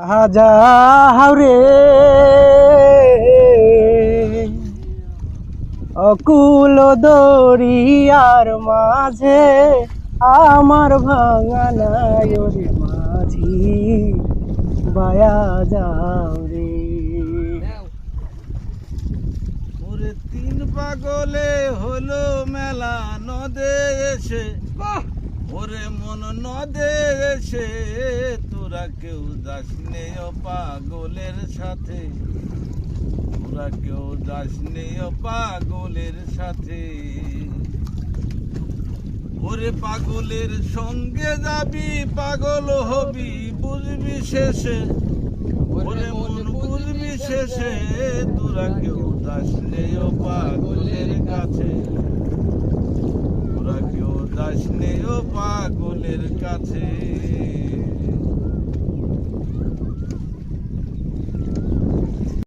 হাজারে অকুল দরিয়ার মাঝে আমার ভাঙা নাই ওরে মাঝি বায়া যাও রে। ওরে তিন পাগলে হলো মেলা নদে এসে, ওরে মন নদে এসে তোরা কেউ যাস নে ও পাগলের সাথে, তোরা কেউ যাস নে ও পাগলের সাথে। ওরে পাগলের সঙ্গে যাবি পাগল হবি বুঝবি শেষে, ওরে মন বুঝবি শেষে তোরা কেউ যাস নে ও পাগলের কাছে, তোরা কেউ যাস নে ও পাগলের কাছে।